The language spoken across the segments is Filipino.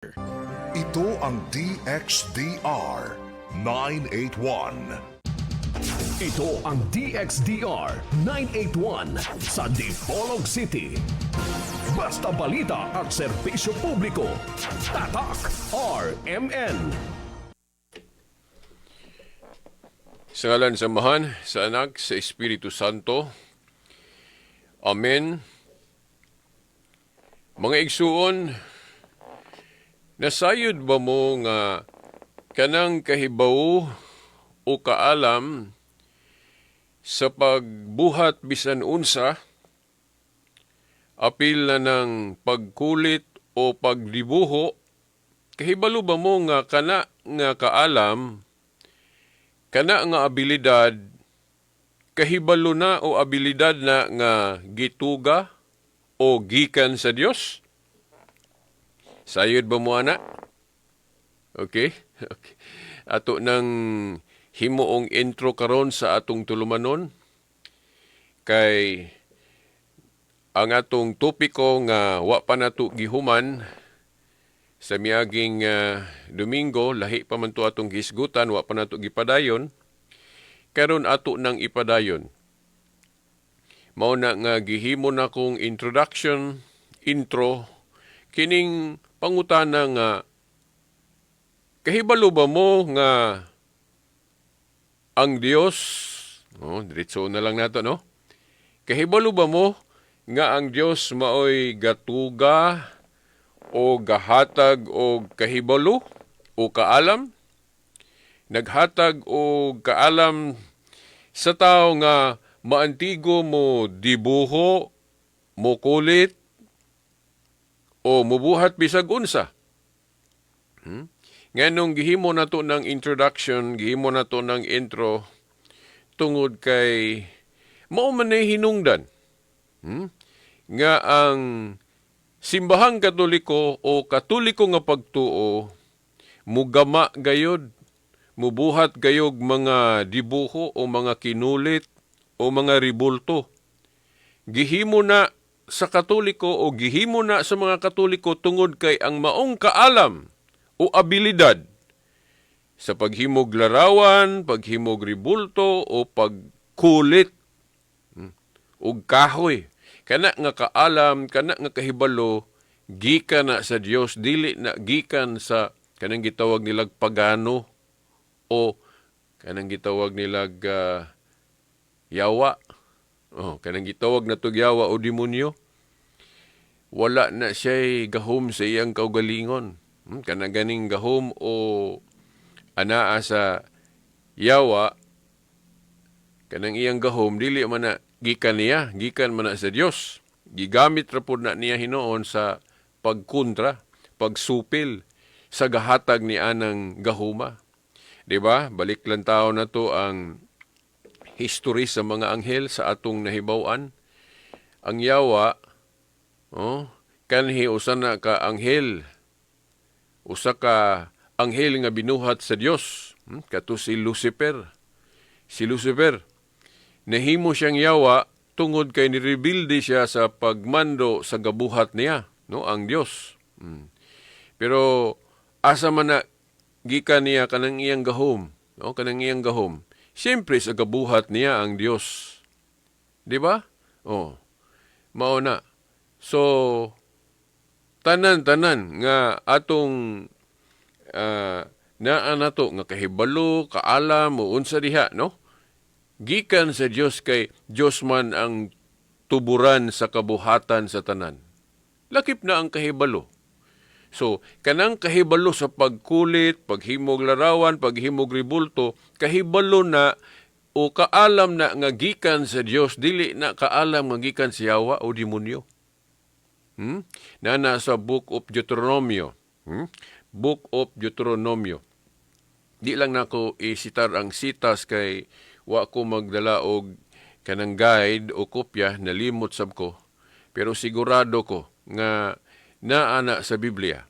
Ito ang DXDR 981. Ito ang DXDR 981 sa Dipolog City. Basta balita at serbisyo publiko. Tatak RMN. Sa ngalan sa Amahan, sa Anak, sa Espiritu Santo. Amen. Mga igsuon, nasayod ba mo nga kanang kahibaw o kaalam sa pagbuhat bisan unsa, apil na ng pagkulit o pagdibuho, kahibalo ba mo nga kana nga kaalam, kana nga abilidad, kahibalo na o abilidad na nga gituga o gikan sa Dios? Sayod ba mo, ana? Okay? Okay. Ato nang himuong intro karon sa atong tulumanon. Kay ang atong topiko nga wa pa nato gihuman sa miaging Domingo, lahi pa man to atong gisgutan, wa pa nato gipadayon. Karon ato nang ipadayon. Mao na nga gihimo na kong intro, kining pangutana nga, kahibalo ba mo nga ang Dios, diretso na lang nato, no? Kahibalo ba mo nga ang Dios maoy gatuga o gahatag o kahibalo o kaalam? Naghatag o kaalam sa tao nga maantigo mo dibuho, mo kulit, o mubuhat bisag unsa. Nganong gihimo na to ng introduction, gihimo na to ng intro, tungod kay mao man ay hinungdan. Nga ang simbahang katoliko o katoliko nga pagtuo, mugama gayod, mubuhat gayog mga dibuho o mga kinulit o mga ribulto. Gihimo na sa katoliko o gihimo na sa mga katoliko tungod kay ang maong kaalam o abilidad sa paghimog larawan, paghimog ribulto o pagkulit o kahoy. Kana nga kaalam, kana nga kahibalo, gikan na sa Dios, dili na gikan sa kanang gitawag nilag pagano o kanang gitawag nilag yawa. Kanang gitawag na to yawa o demonyo. Wala na siya'y gahom sa iyang kaugalingon. Kanang ganing gahom o anaa sa yawa, kanang iyang gahom, dili man na gikan niya, gikan man na sa Dios. Gigamit ra pud na niya hinoon sa pagkontra, pagsupil sa gahatag ni anang gahuma. Diba? Balik lang tao na to ang history sa mga anghel sa atong nahibaw-an. Ang yawa, kanhi usa na ka anghel, usa ka anghel nga binuhat sa Dios, kato si Lucifer. Si Lucifer, nahimo siyang yawa tungod kay nirebilde siya sa pagmando sa gabuhat niya, ang Dios. Pero asa man na gikan niya kanang iyang gahom, kanang iyang gahom. Siyempre sa gabuhat niya ang Dios. Di ba? Mao na. So, tanan-tanan nga atong naa nato nga kahibalo, kaalam, o unsa diha, no? Gikan sa Dios kay Dios man ang tuburan sa kabuhatan sa tanan. Lakip na ang kahibalo. So, kanang kahibalo sa pagkulit, paghimog larawan, paghimog ribulto, kahibalo na o kaalam na nga gikan sa Dios, dili na kaalam nga gikan sa yawa o demonyo. Na sa Book of Deuteronomio. Book of Deuteronomio. Di lang nako isitar ang sitas kay wa ko magdala og kanang guide o kopya, nalimot sab ko. Pero sigurado ko nga naana sa Biblia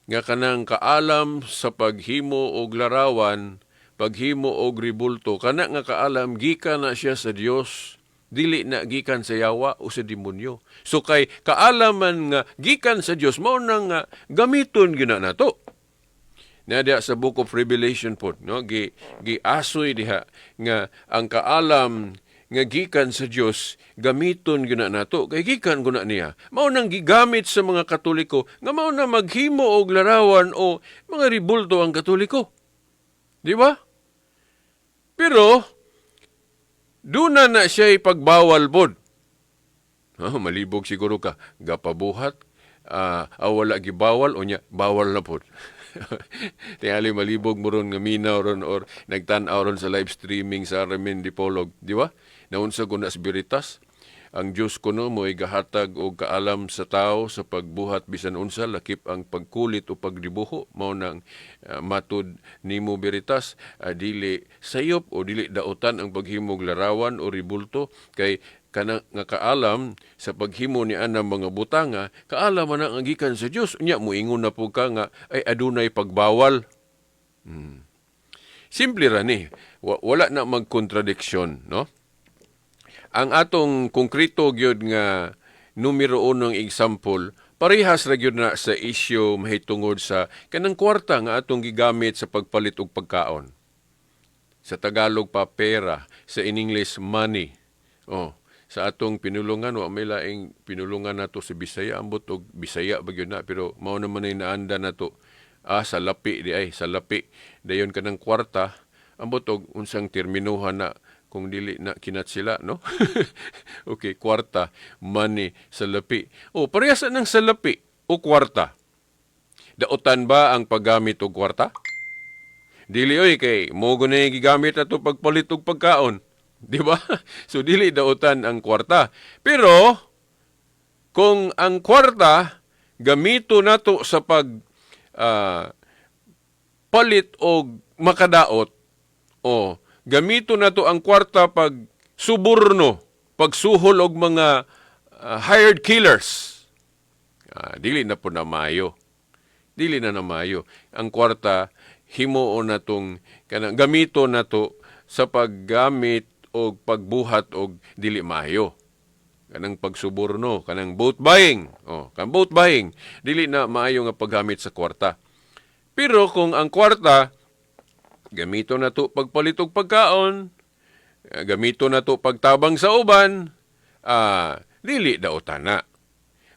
nga kanang kaalam sa paghimo og larawan, paghimo og ribulto, kana nga kaalam gikan na siya sa Dios, dili na gikan sa yawa o sa demonyo. So kay kaalaman nga gikan sa Dios mao nang nga gamiton gyud na nato. Na diha sa Book of Revelation po, no, giasoy diha nga ang kaalam nga gikan sa Dios gamiton gyud na nato kay gikan guna niya. Mao nang gigamit sa mga Katoliko nga mao na maghimo og larawan o mga ribulto ang Katoliko. Di ba? Pero duna na siya ipagbawal pod. Malibog siguro ka. Gapabuhat, wala gibawal, o niya, bawal na pod. Tingali malibog mo ron nga minaw ron or nagtanaw ron sa live streaming sa Ramin Dipolog. Di ba? Naunsa ko na Spiritas. Ang Diyos kuno mo ay gahatag o kaalam sa tao sa pagbuhat bisan unsa lakip ang pagkulit o pagdibuho mao nang matud nimo Beritas dili sayop o dili dautan ang paghimog larawan o ribulto kay kana nga kaalam sa paghimo ni anang mga butanga kaalam man ang gikan sa Dios unya moingon na pud ka nga ay adunay pagbawal. Simple ra ni wala na magkontradiksyon, no? Ang atong konkreto gyud nga numero 1 example, parehas ra gyud na sa issue mahitungod sa kanang kwarta nga atong gigamit sa pagpalit og pagkaon. Sa Tagalog pa pera, sa in English money. Sa atong pinulungan wa may laing pinulungan nato sa Bisaya ambot og Bisaya ba gyud na pero mao naman ay naanda nato. Sa lapi di ay sa lapi. Dayon kanang kwarta ambot og unsang terminuhan na kung dili na kinat sila, no? Okay, kwarta, money, salapi. Parehas ng salapi o kwarta. Dautan ba ang paggamit og kwarta? Dili oy kay mo guna gigamit ato pagpalit og pagkaon, di ba? So dili dautan ang kwarta. Pero kung ang kwarta gamito nato sa pag palit og makadaot gamito na to ang kwarta pag suborno, pagsuhol og mga hired killers. Dili na po na mayo. Dili na mayo. Ang kwarta, himuo na tong, gamito na to sa paggamit o pagbuhat og dili mayo. Kanang pagsuborno, kanang boat buying. Kanang boat buying, dili na maayo nga paggamit sa kwarta. Pero kung ang kwarta, gamito na to pagpalit og pagkaon, gamito na to pagtabang sa uban, dili dautan na.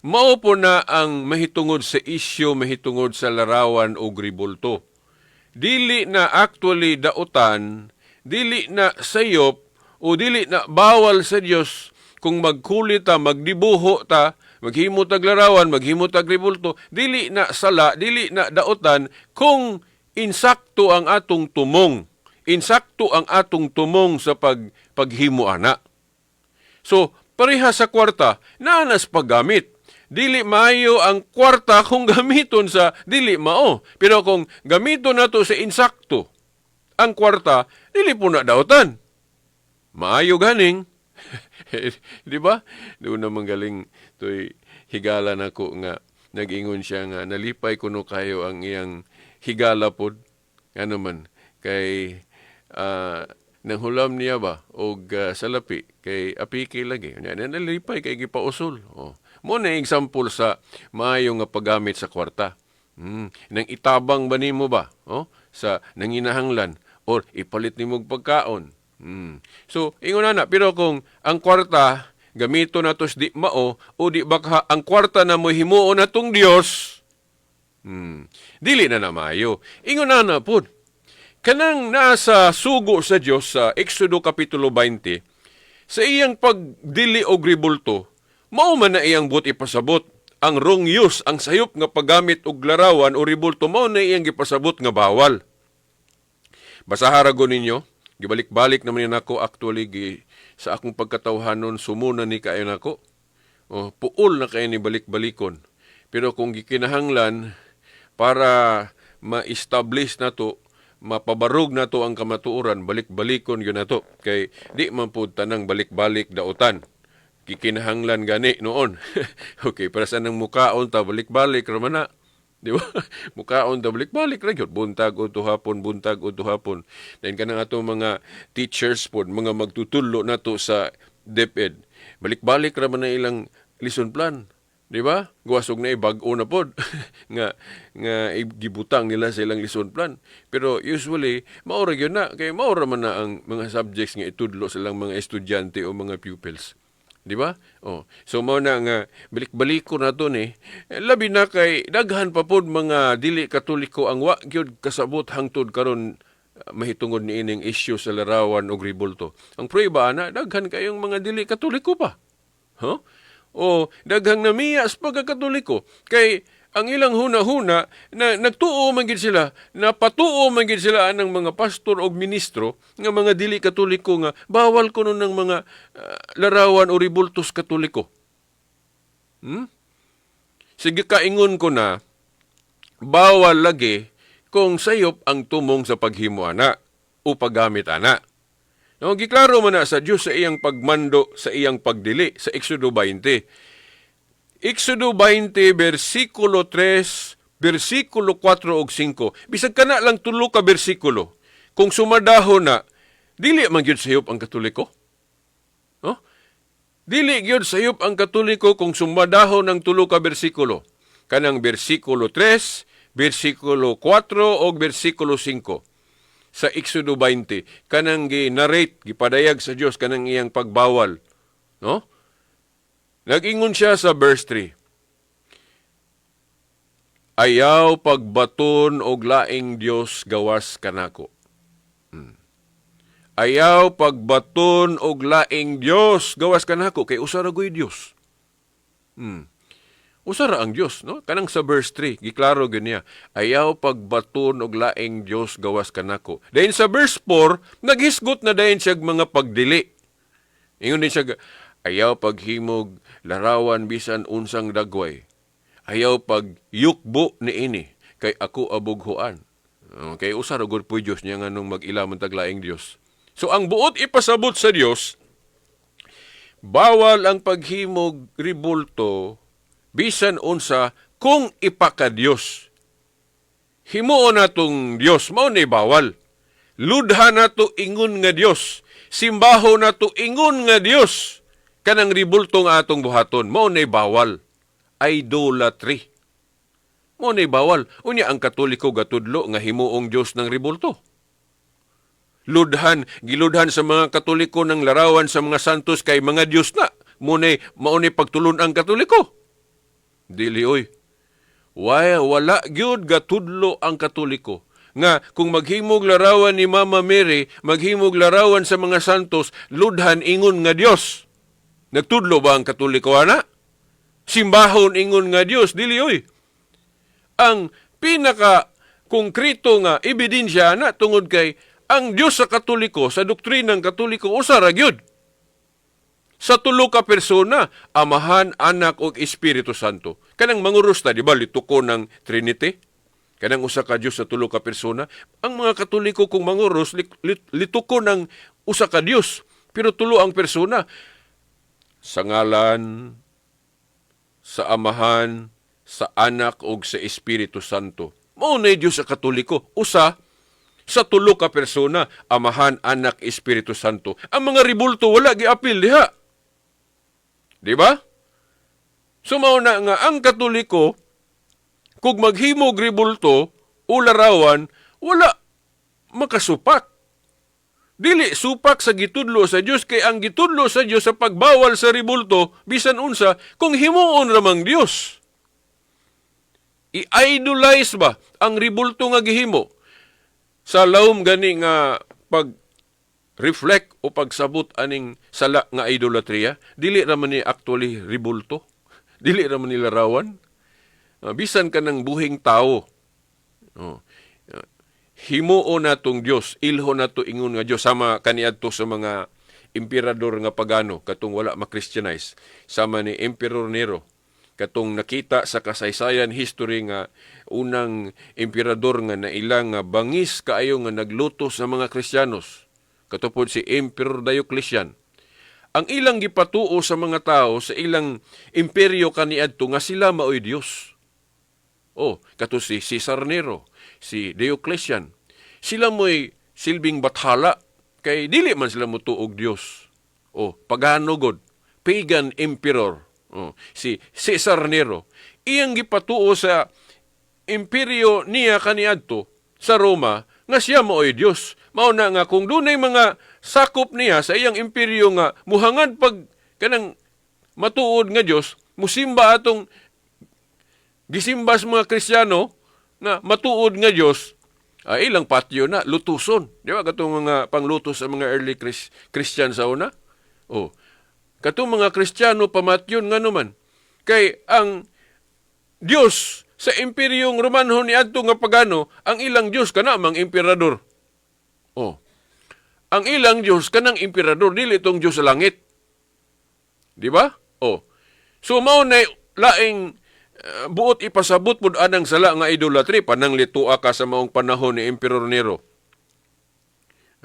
Mao po na ang mahitungod sa isyu, mahitungod sa larawan o ribulto. Dili na actually dautan, dili na sayop, o dili na bawal sa Dios kung magkulit ta, magdibuho ta, maghimo tag larawan, maghimo tag ribulto, dili na sala, dili na dautan kung insakto ang atong tumong. Insakto ang atong tumong sa paghimo ana. So, pareha sa kwarta, naanas paggamit. Dili maayo ang kwarta kung gamiton sa dili mao. Pero kung gamiton nato sa insakto, ang kwarta, dili po na dautan. Maayo ganing. Di ba? Doon naman galing to'y higala nako nga nag-ingon siya nga nalipay kuno kayo ang iyang higala pod ano man kay nanghulam niya ba og salapi kay apiki lagi nya nalipay kay gipausol mo na example sa maayo nga paggamit sa kwarta nang itabang ba nimo ba sa nanginahanglan or ipalit nimo og pagkaon so ingon na pero kung ang kwarta gamito na tos di mao o di baka ang kwarta na mo himuon natong Dios dili na maayo. Ingon na po. Kanang nasa sugo sa Diyos sa Exodo Kapitulo 20, sa iyang pagdili og ribulto, mao man na iyang buti pasabot. Ang wrong use, ang sayop nga paggamit og larawan o ribulto, mao na iyang gipasabot nga bawal. Basaharagon ninyo, gibalik-balik naman nako actually sa akong pagkatawhanon sumuna ni kayo nako. Puol na kayo ni balik-balikon. Pero kung gikinahanglan, para ma-establish na to, mapabarog na to ang kamatuoran, balik-balikon yun na to. Kay di man po tanang balik-balik dautan. Kikinahanglan gani noon. Okay, para sa nang mukaon ta, balik-balik raman na. Di ba? Mukaon ta, balik-balik ra gyud. Buntag o tuhapon, buntag o tuhapon. Then kanang ato mga teachers po, mga magtutulo na to sa DepEd. Balik-balik raman na ilang lesson plan. Di ba? Guwasog na ibag-o na pod nga gibutang nila sa ilang lesson plan. Pero usually, maura yun na. Kaya maura man na ang mga subjects nga itudlo sa ilang mga estudyante o mga pupils. Di ba? Oh. So, mao na nga, balik-balik ko na to labi na kay daghan pa pod mga dili katoliko ang wa gyud kasabot hangtod karon mahitungod ni ining issue sa larawan og ribulto. Ang prueba na daghan kayong mga dili katoliko pa. Huh? O daghang namiyas pagkakatoliko kay ang ilang huna-huna na nagtuo man gid sila, napatuo man gid sila ng mga pastor o ministro nga mga dili katoliko nga bawal kuno ng mga larawan o ribultos katoliko. Sige kaingon ko na bawal lagi kung sayop ang tumong sa paghimo ana o paggamit ana. No, giklaro man na sa Dios sa iyang pagmando, sa iyang pagdili sa Exodo 20. Exodo 20 versikulo 3, versikulo 4 ug 5. Bisag kana lang tulo ka bersikulo. Kung sumadaho na, dili man gyud sayop ang Katoliko. No? Dili gyud sayop ang Katoliko kung sumadaho ng tulo ka bersikulo. Kanang versikulo 3, versikulo 4 ug versikulo 5. Sa Exodo 20, kanang gi-narrate, gipadayag sa Dios kanang iyang pagbawal. No? Nag-ingon siya sa verse 3. Ayaw pagbaton og laing Dios gawas kanako. Ayaw pagbaton og laing Dios gawas kanako kay usa ra goy Dios. Usa ra ang Dios, no? Kanang sa verse 3, giklaro gyud niya, ayaw pagbaton og laing Dios gawas kanako. Dayon sa verse 4, naghisgot na dayon siya mga pagdili. Ingon din siya, ayaw paghimog larawan bisan unsang dagway. Ayaw pagyukbo niini kay ako abughuan. Kay usa ra gud po Dios niya nganong mag-ilaman tag laing Dios. So ang buot ipasabot sa Dios, bawal ang paghimog ribulto bisan unsa kung ipaka-Dios. Himuon natong Dios, mao ni bawal. Ludha nato ingon nga Dios. Simbaho nato ingon nga Dios. Kanang ribulto nga atong buhaton, mao ni bawal. Idolatry. Mao ni bawal. Unya ang Katoliko gatudlo nga himuong Dios ng ribulto. Giludhan sa mga Katoliko ng larawan sa mga santos kay mga Dios na. Mao ni pagtulon ang Katoliko. Dili oy. Wala gyud gatudlo ang Katoliko nga kung maghimog larawan ni Mama Mary, maghimog larawan sa mga santos, ludhan ingon nga Dios. Nagtudlo ba ang Katoliko ana? Simbahon ingon nga Dios, dili oy. Ang pinaka konkreto nga ebidensya na tungod kay ang Dios sa Katoliko, sa doktrinang Katoliko usa ra gyud. Sa tulo ka persona, Amahan, Anak ug Espiritu Santo. Kanang manguros ta, di ba, lituko ng Trinity? Kanang usa ka Dios sa tulo ka persona. Ang mga Katoliko kung manguros, lituko ng usa ka Dios. Pero tulo ang persona. Sa ngalan, sa Amahan, sa Anak ug sa Espiritu Santo. Mao na Dios sa Katoliko. Usa, sa tulo ka persona, Amahan, Anak, Espiritu Santo. Ang mga ribulto wala giapil diha. Di ba? Sumaw na nga ang Katoliko, kung maghimog ribulto o larawan, wala makasupak. Dili supak sa gitudlo sa Dios kay ang gitudlo sa Dios sa pagbawal sa ribulto bisan unsa kung himuon ramang Dios. I-idolize ba ang ribulto nga gihimo? Sa lawom gani nga pag-reflect o pagsabot aning sala nga idolatria, dili raman ni actually ribulto, dili raman ni larawan. Bisan ka ng buhing tao, himuo natong Dios, ilho nato ingon nga Dios, sama kaniadto sa mga emperador nga pagano, katong wala ma-Christianize, sama ni Emperor Nero, katong nakita sa kasaysayan history nga unang emperador nga nailang nga bangis kaayo nga nagluto sa mga Kristiyanos, katupod si Emperor Diocletian. Ang ilang gipatuo sa mga tao sa ilang imperyo kaniadto nga sila maoy Dios. Kato si Cesar Nero, si Diocletian. Sila mo'y silbing bathala kay dili man sila motuog Dios. pagano god, pagan emperor, si Caesar Nero. Iyang gipatuo sa imperyo niya kaniadto sa Roma nga siya mao'y Dios. Mao na nga kung dunay mga sakop niya sa iyang imperyo nga muhangad pag kanang matuod nga Dios, musimba atong gisimba sa mga Kristiyano nga matuod nga Dios, ilang patio na lutuson. Di ba katong mga panglutos sa mga early Christian sa una? Katong mga Kristiyano pamatyon nga naman. Kay ang Dios sa imperyong Romanhon ni adto nga pagano, ang ilang Dios kana mang emperador. Ang ilang Dios kanang emperador, dili itong Dios sa langit. Di ba? So mao na laing buot ipasabot pud anang sala nga idolatry panang litua ka sa maong panahon ni Emperor Nero.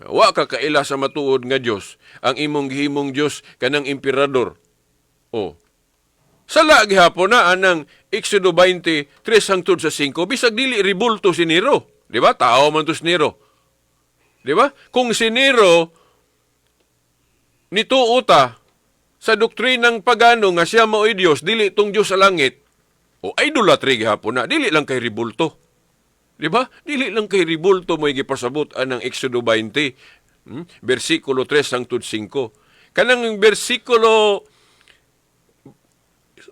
Wa ka kaila sa matuod nga Dios, ang imong gihimong Dios kanang emperador. Sala gihapon na anang Exodo 20, 3 hangtod sa 5, bisag dili ribulto si Nero. Di ba? Tao man to si Nero. Di ba? Kung si Nero nituota sa doktrinang pagano nga siya mao'y Dios, dili itong Dios sa langit, idolatry gihapon na, dili lang kay ribulto. Di ba? Dili lang kay ribulto mo'y gipasabot anang Exodo 20, versikulo 3 hangtod 5. Kanang versikulo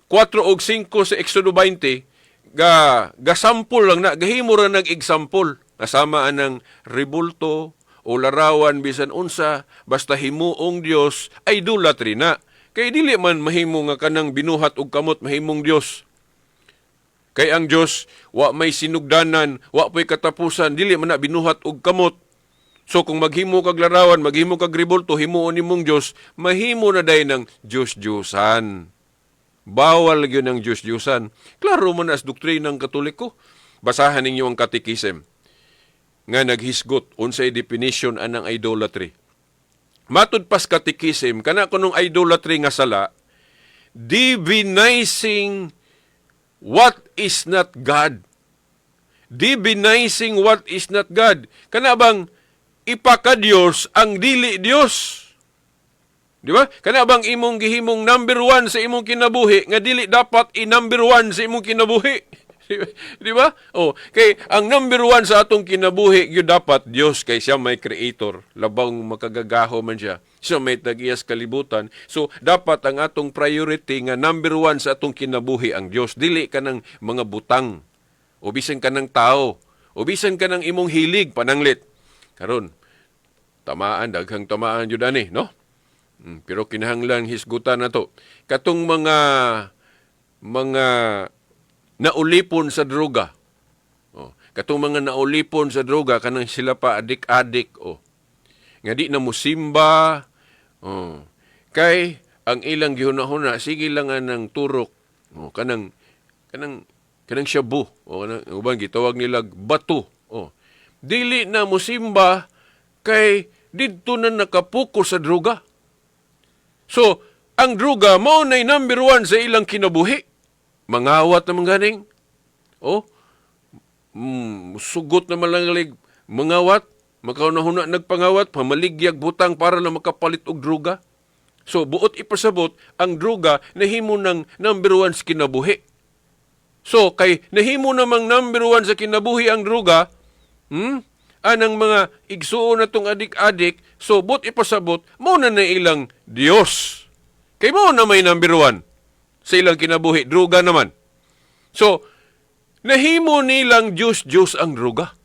4 o 5 sa Exodo 20, gasampol lang na, gahimo ra nag-example. Kasama anang ribulto o larawan bisan unsa, basta himuong Dios, ay idolatry na. Kay dili man mahimo nga kanang binuhat og kamot mahimong Dios. Kay ang Dios, wa may sinugdanan, wa pa'y katapusan, dili man na binuhat og kamot. So kung maghimo kag larawan, maghimo kag ribulto, himuon nimong Dios, mahimo na day ng Diyos-Diyosan. Bawal yun ang Diyos-Diyusan. Klaro mo na as doktrinang Katoliko. Basahan ninyo ang katikisem nga naghisgot unsay definition anang idolatry. Matud pas katikisem, kana kunong idolatry nga sala, divinizing what is not God. Divinizing what is not God. Kana bang ipaka-Diyos ang dili Diyos. Di ba? Kana bang imong gihimong number 1 sa imong kinabuhi nga dili dapat i-number 1 sa imong kinabuhi. Di ba? Kay ang number 1 sa atong kinabuhi gyud dapat Dios, kay siya may creator. Labang makagagaho man siya. Siya may tag-iyas kalibutan. So dapat ang atong priority nga number 1 sa atong kinabuhi ang Dios. Dili kanang mga butang. O bisan kanang tao. O bisan kanang imong hilig pananglit. Karon daghang tamaan jud ani, no? Pero kinahanglan hisgutan na to. Katong mga naulipon sa droga. Katong mga naulipon sa droga, kanang sila pa adik-adik. Nga di na musimba. Kay ang ilang gihuna-huna, sige lang ng turok. Kanang shabu. Ubang gitawag nila bato. Dili na musimba kay didto na nakapuko sa droga. So, ang druga, mao na'y number 1 sa ilang kinabuhi. Mangawat naman ganing. Sugot naman lang galing. Mangawat, makaunahuna nagpangawat, pamaligyag butang para lang makapalit og druga. So, buot ipasabot, ang druga nahimo ng number 1 sa kinabuhi. So, kay nahimo namang number 1 sa kinabuhi ang druga, anang mga igsuon na tong adik-adik, so but ipasabot, mo na ilang Diyos. Kay mo na may number 1 sa ilang kinabuhi, druga naman. So, nahimo nilang Diyos ang druga.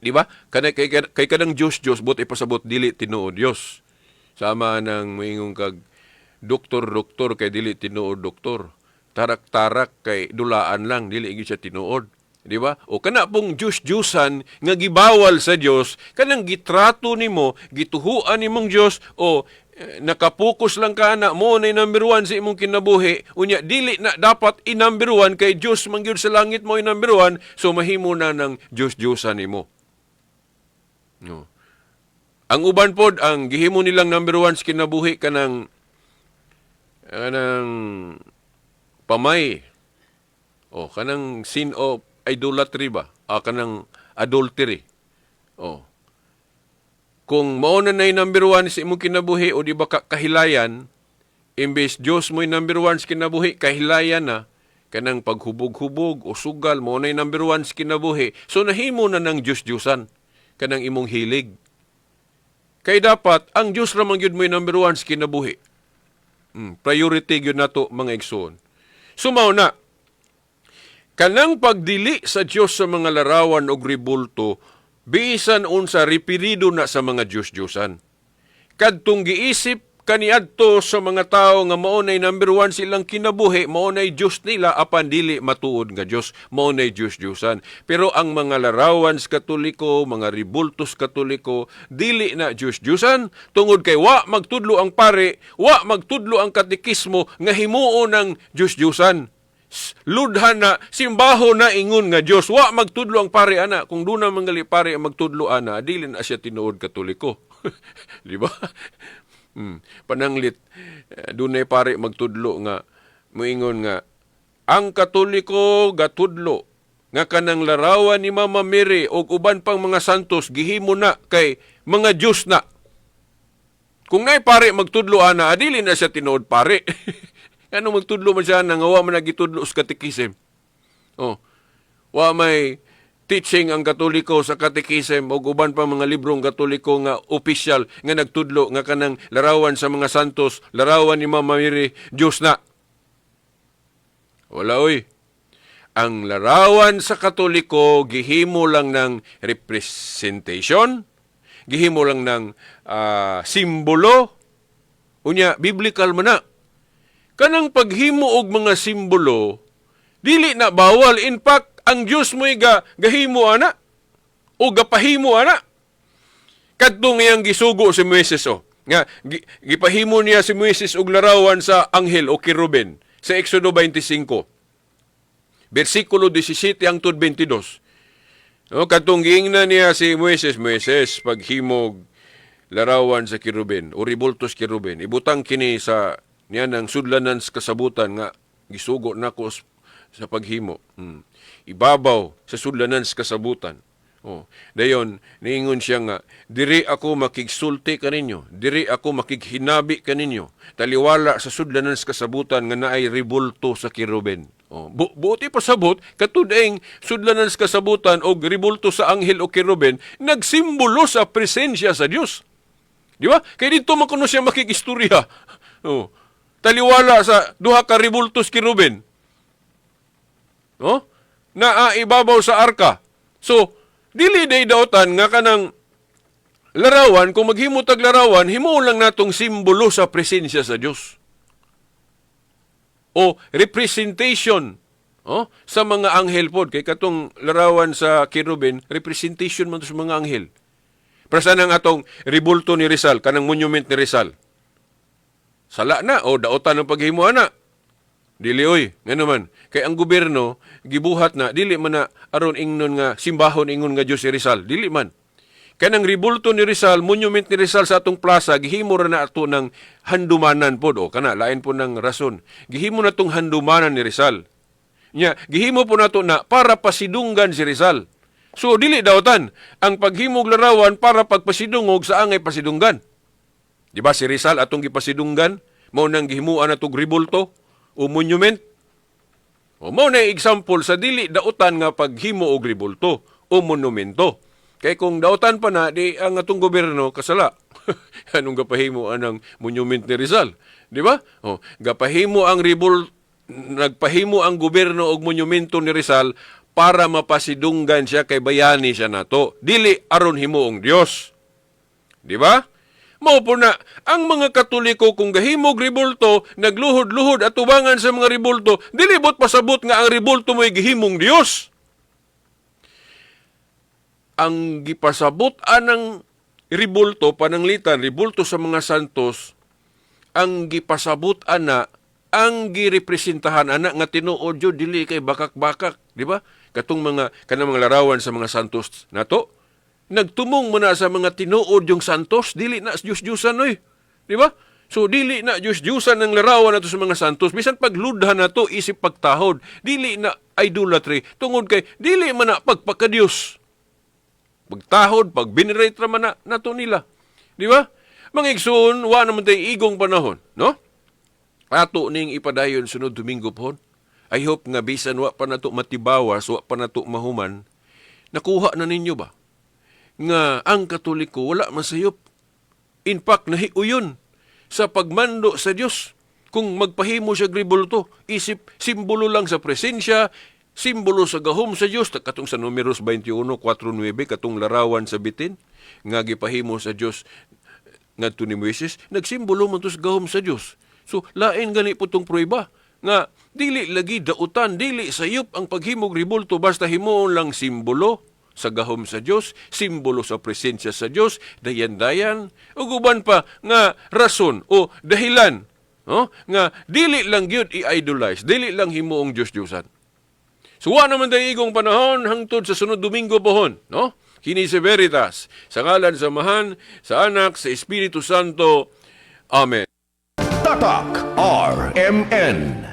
Di ba? Kay kanang Diyos, but ipasabot, dili tinuod Diyos. Sama ng moingong kag doktor kay dili tinuod doktor. Tarak-tarak kay dulaan lang, dili gyud siya tinuod. Di ba? O kana pong Diyos-Diyusan nga gibawal sa Dios, kanang gitrato nimo, gituhuan nimong Dios, nakapokus lang ka na mo na number 1 sa imong kinabuhi, unya dili na dapat i-number 1 kay Dios man gyud sa langit mo i-number 1, so mahimo na ng Diyos-Diyusan nimo. No. Ang uban pod, ang gihimo nilang number 1 sa kinabuhi kanang pamay. Kanang sin of idolatry ba? Kanang adultery. Kung mao na nay number one sa imong kinabuhi o di ba kahilayan, imbes Dios mo'y number one sa kinabuhi, kahilayan na, kanang paghubog-hubog o sugal, mao nay number one sa kinabuhi. So nahimo na ng Diyos-Diyosan, kanang imong hilig. Kay dapat, ang Diyos ramang yun mo'y number one sa kinabuhi. Priority yun na to, mga igsoon. Sumaw na, kanang pagdili sa Diyos sa mga larawan o ribulto, bisan unsa ripirido na sa mga Diyos-Diyosan. Kadtong giisip kaniadto sa mga tao nga mao nay number one silang kinabuhi, mao nay Diyos nila apan dili matuod nga Diyos, mao nay Diyos-Diyosan. Pero ang mga larawan sa Katoliko, mga ribultos Katoliko, dili na Diyos-Diyosan tungod kay wa magtudlo ang pare, wa magtudlo ang katekismo nga himuo ng Diyos-Diyosan. Ludhan na, simbaho na ingon nga Diyos. Wa magtudlo ang pare ana. Kung doon na manggali pare ang magtudlo ana, dili na siya tinuod Katoliko. Di ba? Pananglit, doon na pare magtudlo nga, muingon nga, ang Katoliko gatudlo, nga kanang larawan ni Mama Mary o uban pang mga santos, gihimo na kay mga Diyos na. Kung na'y pare magtudlo ana, dili na siya tinuod pare. Ano magtudlo man siya nang wa man nagitudlo sa katekism. Oh. Wa may teaching ang Katoliko sa katekism o uban pa mga librong Katoliko nga opisyal nga nagtudlo nga kanang larawan sa mga santos, larawan ni Mama Mary, Diyos na. Wala oy. Ang larawan sa Katoliko gihimo lang ng representation, gihimo lang ng simbolo. Unya biblical man na. Kanang paghimo og mga simbolo, dili na bawal. In fact, ang Diyos mo'y gahimo ana o gapahimo ana. Kadtong iyang gisugo si Moises nga gipahimo niya si Moises og larawan sa anghel o keruben sa Exodo 25. Bersikulo 17 hangtod 22. No, kadtong giingnan niya si Moises, paghimog larawan sa keruben o ribultos keruben, ibutang kini sa niya ng sudlanan sa kasabutan nga gisugo nako sa paghimo. Ibabaw sa sudlanan sa kasabutan. Dayon, niingon siya nga, diri ako makigsulti kaninyo, diri ako makighinabi kaninyo, taliwala sa sudlanan sa kasabutan nga naay ribulto sa keruben. Buti pasabot, katudaing sudlanan sa kasabutan o ribulto sa anghel o keruben, nagsimbolo sa presensya sa Dios. Di ba? Kaya dito makuno siya makigistorya. Taliwala sa duha ka ribultos keruben. Na ibabaw sa arka. So, dili day dautan nga kanang larawan, kung maghimo tag larawan, himo lang natong simbolo sa presensya sa Dios. O representation sa mga anghel pod. Kay katong larawan sa keruben, representation man to sa mga anghel. Prasan ang atong ribulto ni Rizal, kanang monument ni Rizal. Sala na o daotan ng paghimo ana. Dili oy, nga naman. Kay ang gobyerno gibuhat na dili man na aron ingnon nga simbahon ingon nga Dios si Rizal, dili man. Kanang ribulto ni Rizal, monument ni Rizal sa atong plaza, gihimo ra na ato ng handumanan pod o kana lain po ng rason. Gihimo na tong handumanan ni Rizal. Nya, gihimo po nato na para pasidunggan si Rizal. So dili daotan ang paghimog larawan para pagpasidungog sa angay pasidunggan. Di ba si Rizal atong gipasidunggan, mao nang gihimuan atong ribulto o monument? O mao na example sa dili daotan nga paghimo og ribulto o monumento. Kay kung daotan pa na, di ang atong gobyerno kasala. Anong gapahimo anang monument ni Rizal? Di ba? Gapahimo ang nagpahimo ang gobyerno og monumento ni Rizal para mapasidunggan siya kay bayani siya nato. Dili aron himuong Dios. Di ba? Mao po na, ang mga Katoliko kung gahimog ribulto, nagluhod-luhod at tubangan sa mga ribulto, dilibot pasabot nga ang ribulto mo'y gihimong Dios. Ang gipasabot anang ribulto, pananglitan, ribulto sa mga santos, ang gipasabot ana, ang girepresentahan ana nga tinuod yun, dili kay bakak-bakak, di ba? Kanang mga larawan sa mga santos nato, nagtumong mo na sa mga tinuod yung santos, dili na Diyos-Diyosan, oy. Di ba? So, dili na Diyos-Diyosan ng larawan nato sa mga santos. Bisan pagludhan na to, isip pagtahod. Dili na idolatry. Tungod kay, dili man na pagpakadiyos. Pagtahod, pagbinirate naman na to nila. Di ba? Mga igsoon, wa naman tayo igong panahon, no? Ato ning ipadayon sunod Domingo pohon. I hope nga bisan wa pa nato matibawas, wa pa nato mahuman, nakuha na ninyo ba? Nga ang Katoliko wala masayop. In fact, nahiuyon sa pagmando sa Dios. Kung magpahimo siya ribulto, isip simbolo lang sa presensya, simbolo sa gahom sa Dios, katong sa Numeros 21:4-9, katong larawan sa bitin, nga gipahimo sa Dios ngadto ni Moises, nagsimbolo man to sa gahom sa Dios. So lain gani putong prueba nga dili lagi dautan, dili sayop ang paghimog ribulto basta himuon lang simbolo sa gahom sa Dios, simbolo sa presensya sa Dios, dayan-dayan, ug uban pa nga rason o dahilan, no? Nga dili lang gyud i-idolize, dili lang himuong Dios-Diosan. So wa naman tayo igong panahon hangtod sa sunod Domingo pohon, no? Kini si Veritas, sa ngalan sa Amahan, sa Anak, sa Espiritu Santo. Amen. Tatak RMN.